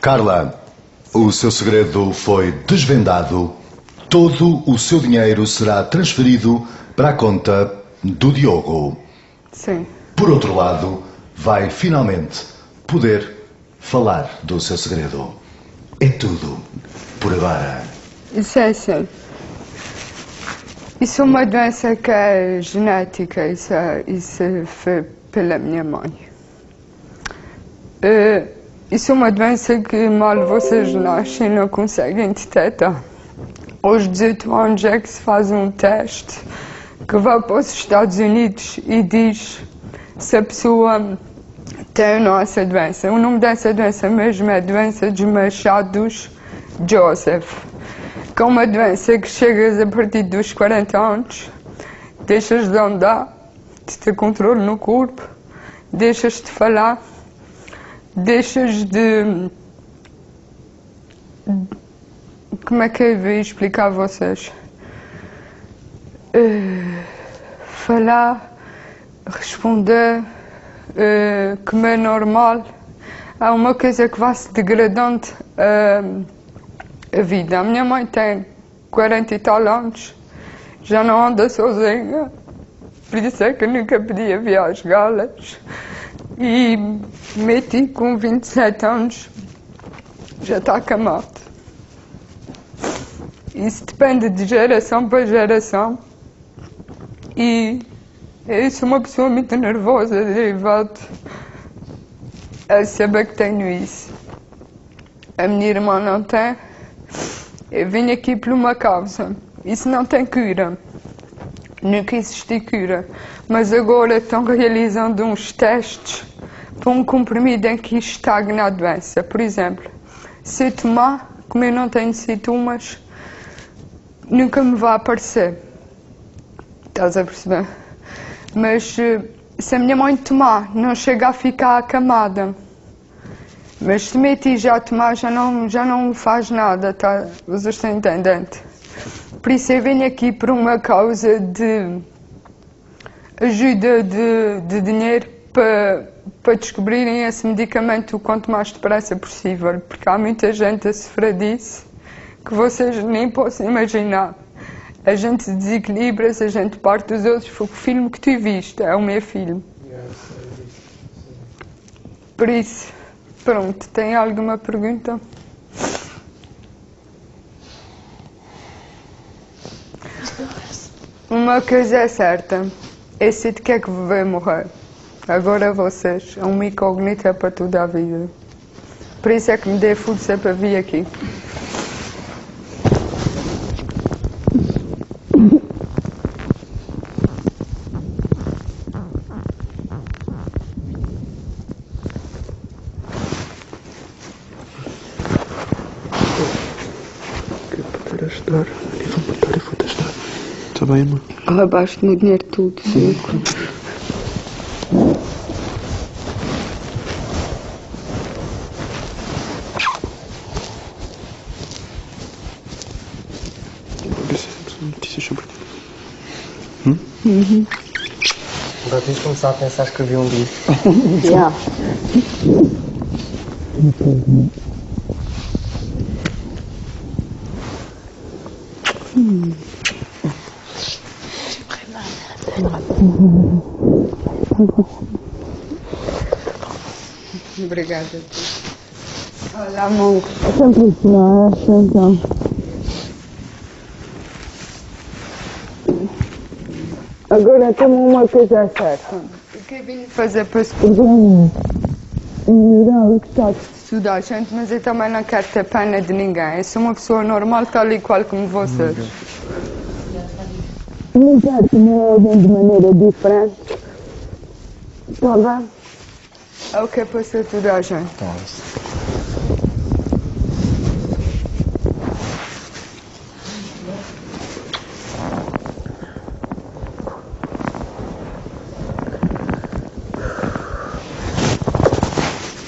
Carla, o seu segredo foi desvendado. Todo o seu dinheiro será transferido para a conta do Diogo. Sim. Por outro lado, vai finalmente poder falar do seu segredo. É tudo por agora. Isso é assim. Isso é uma doença que é genética. Isso foi pela minha mãe. Isso é uma doença que mal vocês nascem não conseguem detectar. Aos 18 anos é que se faz um teste que vai para os Estados Unidos e diz se a pessoa tem ou não essa doença. O nome dessa doença mesmo é doença dos Machados Joseph, que é uma doença que chegas a partir dos 40 anos, deixas de andar, de ter controle no corpo, deixas de falar, deixas de... Como é que eu ia explicar a vocês? Falar, responder, comer normal, é uma coisa que vai se degradando a vida. A minha mãe tem 40 e tal anos, já não anda sozinha, por isso é que eu nunca podia vir às galas. E meti com 27 anos, já está acamado. Isso depende de geração para geração. E eu sou uma pessoa muito nervosa, derivado a saber que tenho isso. A minha irmã não tem. Eu vim aqui por uma causa. Isso não tem cura. Nunca existiu cura. Mas agora estão realizando uns testes para um comprimido em que estagna a doença. Por exemplo, se eu tomar, como eu não tenho sintomas, nunca me vai aparecer. Estás a perceber? Mas se a minha mãe tomar, não chega a ficar acamada. Mas se meti já a tomar, já não faz nada, tá? Vocês estão entendendo? Por isso eu venho aqui por uma causa de ajuda de dinheiro para descobrirem esse medicamento o quanto mais depressa possível. Porque há muita gente a sofrer disso que vocês nem possam imaginar. A gente desequilibra-se, a gente parte dos outros. Foi o filme que tu viste, é o meu filme. Por isso, pronto, tem alguma pergunta? Uma coisa é certa, eu sei de que é que vai morrer. Agora vocês, é uma incógnita para toda a vida. Por isso é que me dê força para vir aqui. Ajudar. Eu vou matar e vou-te ajudar. Está bem, irmão? Roubaste-me o dinheiro tudo, sim. Notícias sobre ti. Agora tens de começar a pensar que escrevi um livro. Já. Obrigada. Olha, amor. Sempre ensinar esta então. Agora temos uma coisa certa. O que eu vim fazer para se perdoar? Eu gostava de estudar a gente, mas eu também não quero ter pena de ninguém. Eu sou uma pessoa normal, tal e qual como vocês. Não quero que me ouvem de maneira diferente. Está bem? É o que é para ser toda a gente.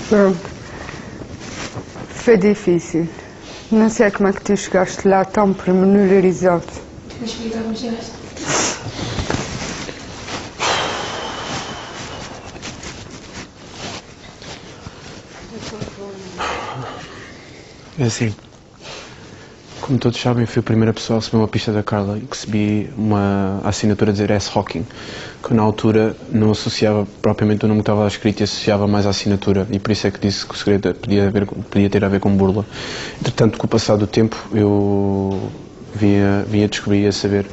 Pronto. Foi difícil. Não sei como é que tu chegaste lá tão pormenorizado. É assim, como todos sabem, fui a primeira pessoa a receber uma pista da Carla e recebi uma assinatura a dizer S-Hawking, que na altura não associava propriamente o nome que estava lá escrito e associava mais à assinatura, e por isso é que disse que o segredo podia ter a ver com burla. Entretanto, com o passar do tempo, eu vinha a descobrir, a saber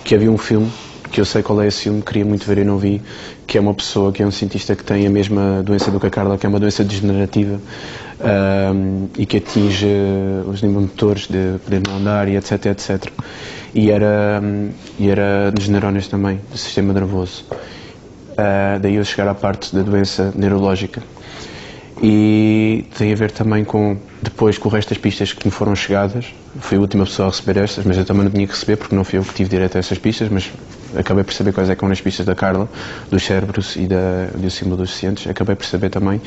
que havia um filme, que eu sei qual é esse filme, queria muito ver e não vi, que é uma pessoa, que é um cientista que tem a mesma doença do que a Carla, que é uma doença degenerativa e que atinge os neurometores de poder não andar e etc, etc. E era dos neurónios também, do sistema nervoso. Daí eu chegar à parte da doença neurológica. E tem a ver também depois com o resto das pistas que me foram chegadas. Fui a última pessoa a receber estas, mas eu também não tinha que receber porque não fui eu que tive direito a essas pistas, mas acabei por saber quais é que eram as pistas da Carla, dos cérebros e do símbolo dos deficientes. Acabei por saber também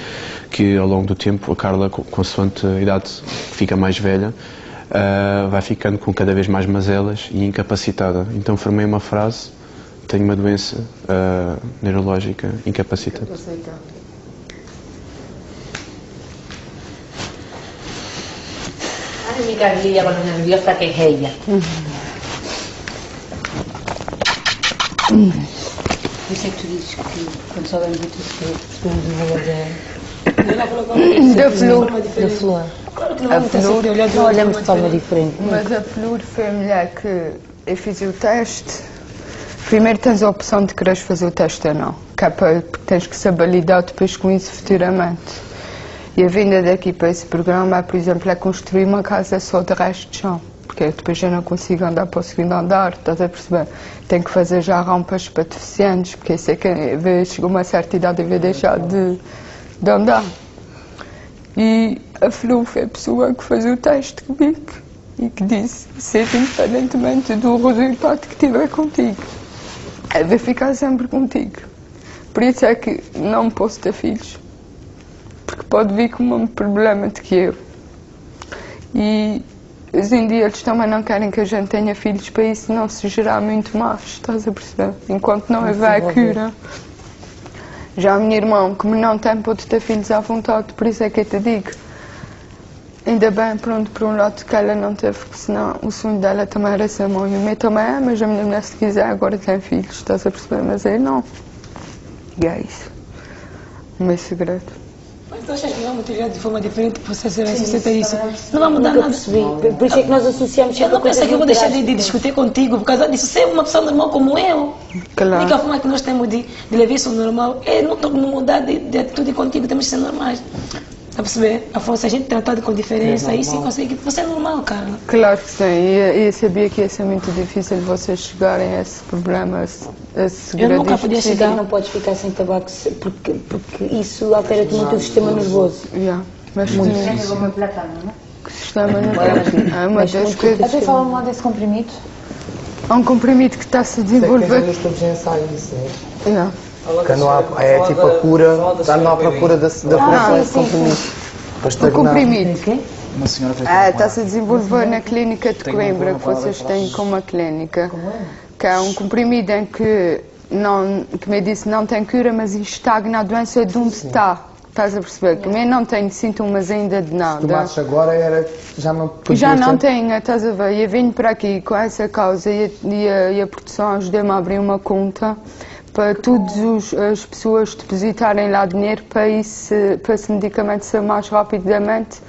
que ao longo do tempo a Carla, consoante a idade fica mais velha, vai ficando com cada vez mais mazelas e incapacitada. Então formei uma frase: tenho uma doença neurológica incapacitante. Ay, mi Carlilla, con lo nerviosa que es ella. Por isso é que tu dizes que quando soubermos o teu segredo, percebemos o valor da flor. Claro que não vamos ter sempre olhar de não olhamos de forma diferente. Mas a flor foi a mulher que eu fiz o teste. Primeiro tens a opção de quereres fazer o teste ou não, que é porque tens que saber lidar depois com isso futuramente. E a vinda daqui para esse programa, por exemplo, é construir uma casa só de resto de chão. Porque depois já não consigo andar para o segundo andar, estás a perceber? Tenho que fazer já rampas para deficientes, porque sei que chegou uma certa idade e vai deixar de andar. E a Flu foi a pessoa que fez o teste comigo e que disse, seja independentemente do resultado que tiver contigo, vai ficar sempre contigo. Por isso é que não posso ter filhos. Porque pode vir com o mesmo problema de que eu. E hoje em dia eles também não querem que a gente tenha filhos para isso não se gerar muito mais, estás a perceber? Enquanto não houver cura. Já a minha irmã, como não tem, pode ter filhos à vontade, por isso é que eu te digo. Ainda bem, pronto, por um lado que ela não teve, porque senão o sonho dela também era ser mãe. O meu também é, mas a minha mulher, se quiser, agora tem filhos, estás a perceber? Mas eu não. E é isso. O meu segredo. Mas tu achas que vamos te olhar de forma diferente por você ser assim, você ter isso? Não vai mudar nada. Por isso é que nós associamos Eu não penso que eu vou deixar de discutir contigo por causa disso. Você é uma pessoa normal como eu. Claro. A única forma que nós temos de levar isso normal é não mudar de atitude contigo, temos que ser normais. Está a perceber? Se a gente tratar com diferença, aí sim consegue. Você é normal, cara. Claro que sim. E eu sabia que ia ser muito difícil vocês chegarem a esse problema, a esse segredo. Eu nunca podia chegar. Não podes ficar sem tabaco porque isso altera-te muito o sistema nervoso. Yeah. Mas Muito. que sistema nervoso. É uma das coisas. Até falam lá desse comprimido. Há um comprimido que está a se Sei que tens desenvolver. nos tubos de ensaio, isso, né? Yeah. Que não há, é tipo a cura, está não à procura da cura desse comprimido. Para O estagnar. comprimido. Uma senhora fez Está-se a desenvolver na clínica de Coimbra, que vocês têm como a clínica. Que é um comprimido em que, como eu disse, não tem cura, mas estagna a doença de onde está. Estás a perceber? Que eu não tenho sintomas ainda de nada. Tomasses agora já não podia Já não ter- tenho, estás a ver? Eu vim para aqui com essa causa e a produção ajudou-me a abrir uma conta para todas as pessoas depositarem lá dinheiro para esse medicamento ser mais rapidamente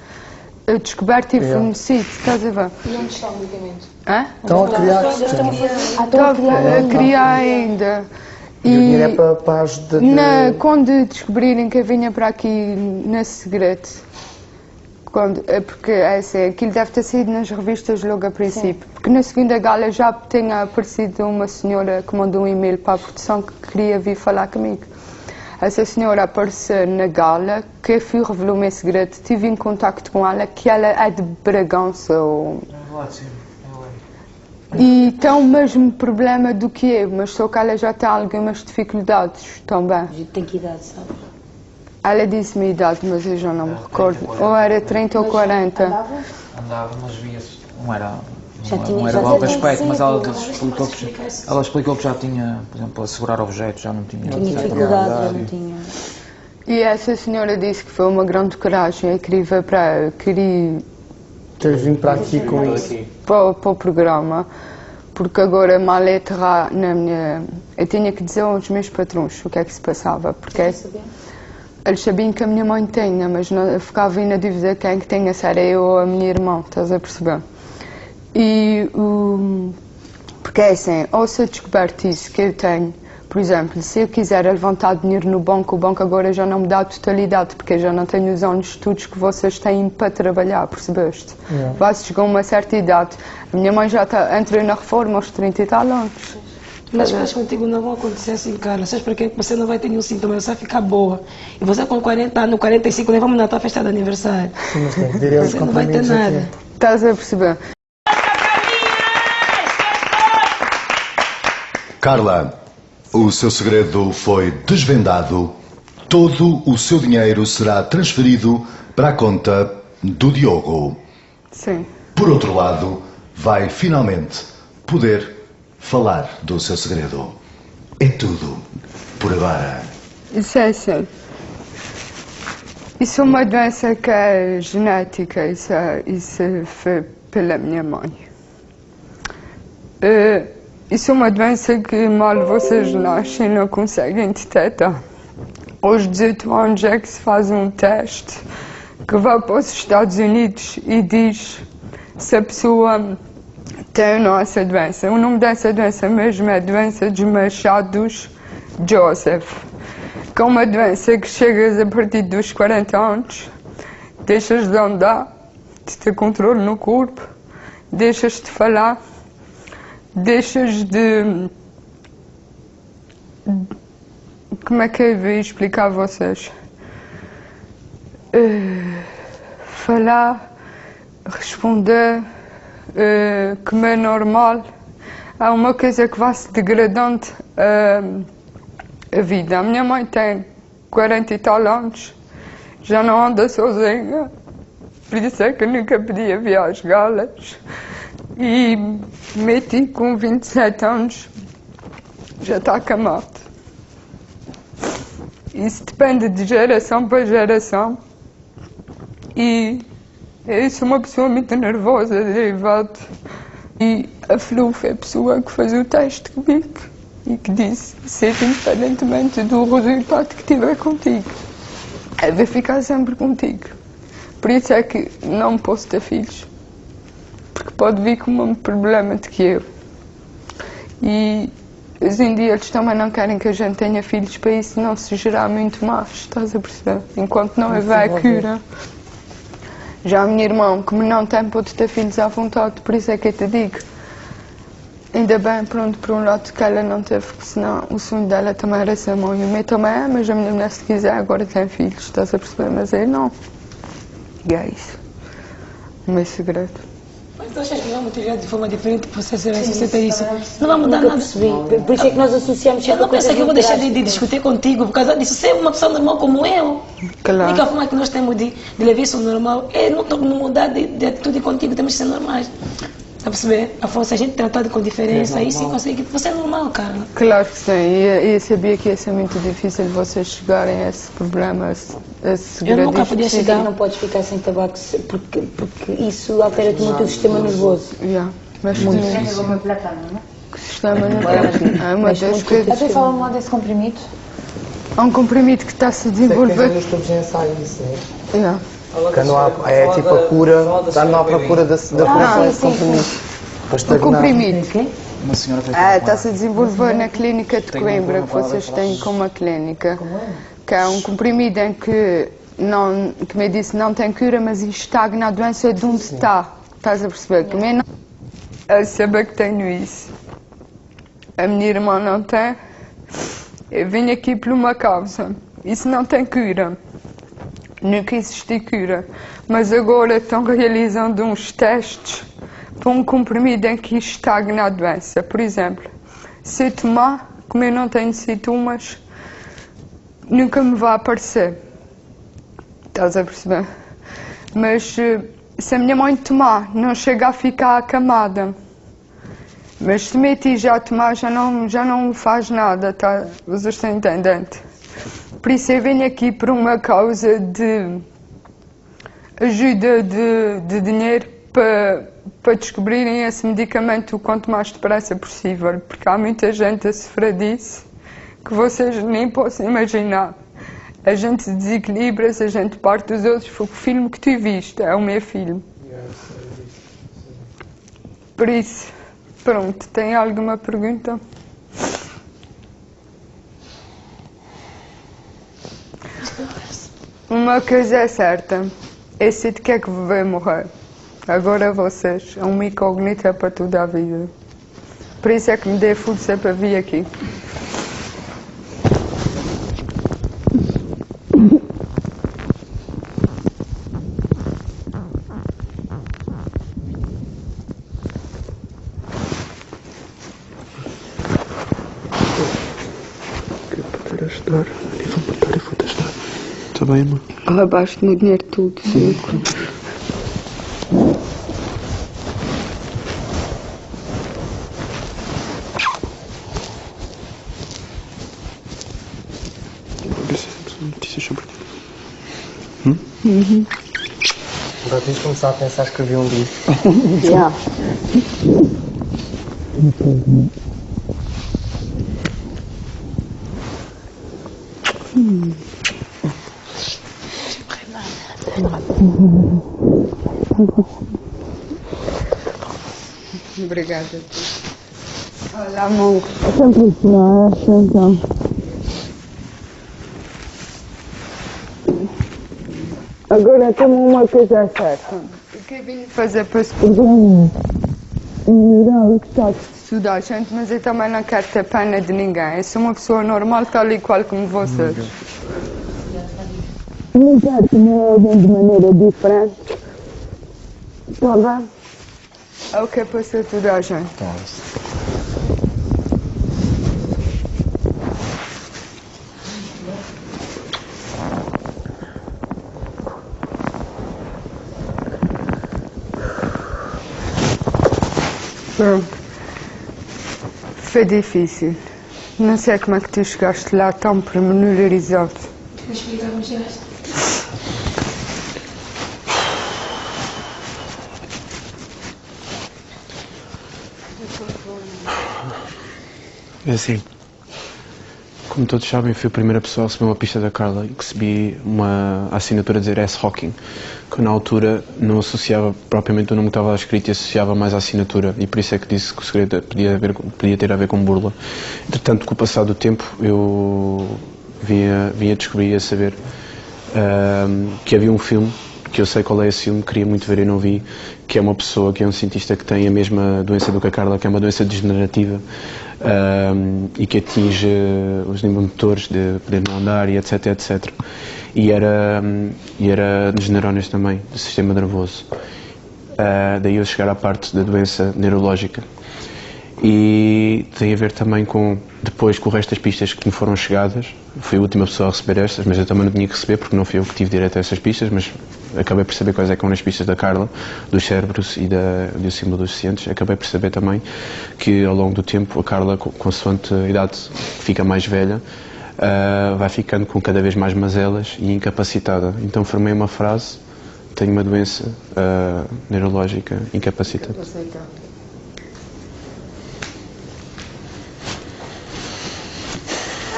descoberto e fornecido, estás a ver? E onde está o medicamento? Hã? Estão a criar. Estou a criar ainda. E o dinheiro é para a ajuda de... Quando descobrirem que eu vinha para aqui nesse segredo, porque é assim, aquilo deve ter sido nas revistas logo a princípio, porque na segunda gala já tinha aparecido uma senhora que mandou um e-mail para a produção que queria vir falar comigo. Essa senhora apareceu na gala, que eu fui revelar o meu segredo, tive em contacto com ela, que ela é de Bragança. E tem o mesmo problema do que eu, mas só que ela já tem algumas dificuldades também. A gente tem que idade, sabe? Ela disse-me a idade, mas eu já não me recordo. Ou era 30 ou 40. Andava, mas via-se. Não era Já tinha- não já era algo tinha aspecto, mas acontecido. ela explicou que já tinha, por exemplo, a segurar objetos, já não tinha. Tinha dificuldade, já não tinha. E essa senhora disse que foi uma grande coragem, incrível queria Teres vindo para aqui com isso. para o programa, porque agora mal é aterrar na minha... Eu tinha que dizer aos meus patrões o que é que se passava, porque eles sabiam que a minha mãe tinha, mas não, eu ficava na dúvida quem é que tinha, se era eu ou a minha irmã, estás a perceber? E porque é assim, ou se eu descoberto isso que eu tenho, por exemplo, se eu quiser levantar dinheiro no banco, o banco agora já não me dá a totalidade, porque eu já não tenho os anos de estudos que vocês têm para trabalhar, percebeste? Vai-se chegar a uma certa idade. A minha mãe já entrou na reforma aos 30 e tal anos. Mas coisas contigo não vão acontecer assim, Carla. Sabes por quê? Você não vai ter nenhum sintoma, você vai ficar boa. E você com 40 anos, 45, nem vamos na tua festa de aniversário. Sim, mas tem que vir eles Você não vai ter comprimidos nada. aqui. Estás a perceber? Carla, o seu segredo foi desvendado. Todo o seu dinheiro será transferido para a conta do Diogo. Sim. Por outro lado, vai finalmente poder falar do seu segredo. É tudo por agora. Isso é assim. Isso é uma doença que é genética, isso foi pela minha mãe. Isso é uma doença que mal vocês nascem não conseguem detectar. Aos 18 anos é que se faz um teste que vai para os Estados Unidos e diz se a pessoa tem ou não essa doença. O nome dessa doença mesmo é doença dos Machados Joseph, que é uma doença que chegas a partir dos 40 anos, deixas de andar, de ter controle no corpo, deixas de falar, deixas de... Como é que eu vou explicar a vocês? Falar, responder, comer normal, é uma coisa que vai se degradando a vida. A minha mãe tem 40 e tal anos, já não anda sozinha, por isso é que eu nunca podia vir às galas. E meti com 27 anos, já está acamado. Isso depende de geração para geração. E eu sou uma pessoa muito nervosa, derivado. E a Flu foi a pessoa que fez o teste comigo e que disse, sempre independentemente do resultado que tiver contigo, eu vou ficar sempre contigo. Por isso é que não posso ter filhos, porque pode vir com o mesmo problema de que eu. E hoje em dia eles também não querem que a gente tenha filhos para isso não se gerar muito mais, estás a perceber? Enquanto não houver a cura. Já a minha irmã, como não tem, pode ter filhos à vontade, por isso é que eu te digo. Ainda bem, pronto, por um lado que ela não teve, porque senão o sonho dela também era ser mãe. O meu também é, mas a minha mulher, se quiser, agora tem filhos, estás a perceber? Mas eu não. E é isso. O meu segredo. Mas tu achas que vamos motivar de forma diferente para você ser assim, você ter isso? Não vai mudar nada. Percebi. Por isso é que nós associamos Eu sempre não penso que eu vou coisas deixar de drásticas. discutir contigo por causa disso. Você é uma pessoa normal como eu. A única Claro. forma que nós temos de levar isso normal é não mudar de atitude contigo, temos que ser normais. Está a perceber? Se a gente tratar com diferença, aí sim consegue. Você é normal, Carla. Claro que sim. E eu sabia que ia ser muito difícil vocês chegarem a esse problema, a esse segredo. Eu nunca podia Sim, chegar. não podes ficar sem tabaco porque isso altera-te muito o sistema nervoso. Yeah. Mas Muito. que sistema não é uma das coisas. Até fala-me lá desse comprimido. Há um comprimido que está-se a Sei que tens desenvolver. ali os tubos de ensaio, isso é. Yeah. Que não há, é tipo a cura, está não à procura da função desse comprimido. Para O estagnar. comprimido. Uma senhora veio Está-se a desenvolver na clínica de Coimbra, que vocês têm como uma clínica, que é um comprimido em que, não, que me disse, não tem cura, mas estagna a doença de onde está. Estás a perceber? Que eu não... Eu saber que tenho isso. A minha irmã não tem. Eu vim aqui por uma causa. Isso não tem cura. Nunca existiu cura. Mas agora estão realizando uns testes para um comprimido em que estagna a doença. Por exemplo, se eu tomar, como eu não tenho sintomas, nunca me vai aparecer. Estás a perceber? Mas se a minha mãe tomar, não chega a ficar acamada. Mas se me ti já tomar, já não faz nada, tá? Vocês estão entendendo? Por isso eu venho aqui por uma causa de ajuda de dinheiro para descobrirem esse medicamento o quanto mais depressa possível, porque há muita gente a sofrer disso que vocês nem possam imaginar. A gente desequilibra-se, a gente parte dos outros. Foi o filme que tu viste, é o meu filme. Por isso, pronto, tem alguma pergunta? Uma coisa é certa, eu sei de que é que vai morrer. Agora vocês, é uma incógnita para toda a vida. Por isso é que me dê força para vir aqui. Ajudar, eu vou matar, eu vou te ajudar. Está bem, amor? Abaixo no dinheiro tudo, sim. Notícias sobre ti. Agora tens de começar a pensar a escrever um livro. Já. Obrigada. Olha, amor. Agora temos uma coisa certa. O que eu vim fazer para se melhorar o estado de estudar, gente, mas eu também não quero ter pena de ninguém. Eu sou uma pessoa normal, tal e qual como vocês. Não quero que me olhem de maneira diferente. Está bem? É o que é para ser toda a gente. Pronto. Foi difícil. Não sei como é que tu chegaste lá tão pormenorizado. Vou explicar como chegaste. É assim, como todos sabem, fui a primeira pessoa a receber uma pista da Carla e recebi uma assinatura a dizer S-Hawking, que na altura não associava propriamente o nome que estava lá escrito e associava mais à assinatura, e por isso é que disse que o segredo podia ter a ver com burla. Entretanto, com o passar do tempo, eu vinha a descobrir e a saber que havia um filme, que eu sei qual é esse filme, queria muito ver e não vi, que é uma pessoa, que é um cientista que tem a mesma doença do que a Carla, que é uma doença degenerativa e que atinge os neuromotores de poder não andar e etc, etc. E era de neurónios também, do sistema nervoso. Daí eu chegar à parte da doença neurológica. E tem a ver também depois com o resto das pistas que me foram chegadas. Fui a última pessoa a receber estas, mas eu também não tinha que receber porque não fui eu que tive direito a essas pistas, mas acabei por saber quais é que eram as pistas da Carla, dos cérebros e do símbolo dos deficientes. Acabei por saber também que ao longo do tempo a Carla, consoante a idade fica mais velha, vai ficando com cada vez mais mazelas e incapacitada. Então formei uma frase: tenho uma doença neurológica incapacitada.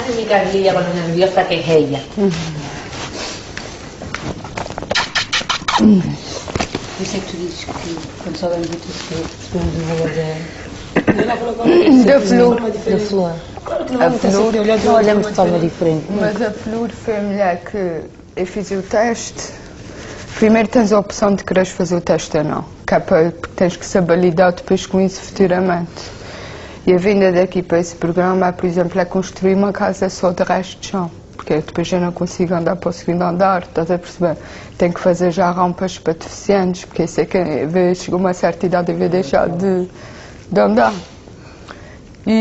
Ay, mi Carlilla, con lo nerviosa que es ella. Por isso é que tu dizes que quando soubemos do teu percebemos o valor Ela colocou uma flor. da flor. Claro que não A vamos ter flor, sempre olhado de Não uma olhamos de forma forma diferente. Mas a Flor foi a mulher que eu fiz o teste. Primeiro tens a opção de quereres fazer o teste ou não, que é porque tens que saber lidar depois com isso futuramente. E a vinda daqui para esse programa, por exemplo, é construir uma casa só de resto de chão. Porque depois eu não consigo andar para o segundo andar, estás a perceber? Tenho que fazer já rampas para deficientes, porque eu sei que chegou uma certa idade e vai deixar de andar.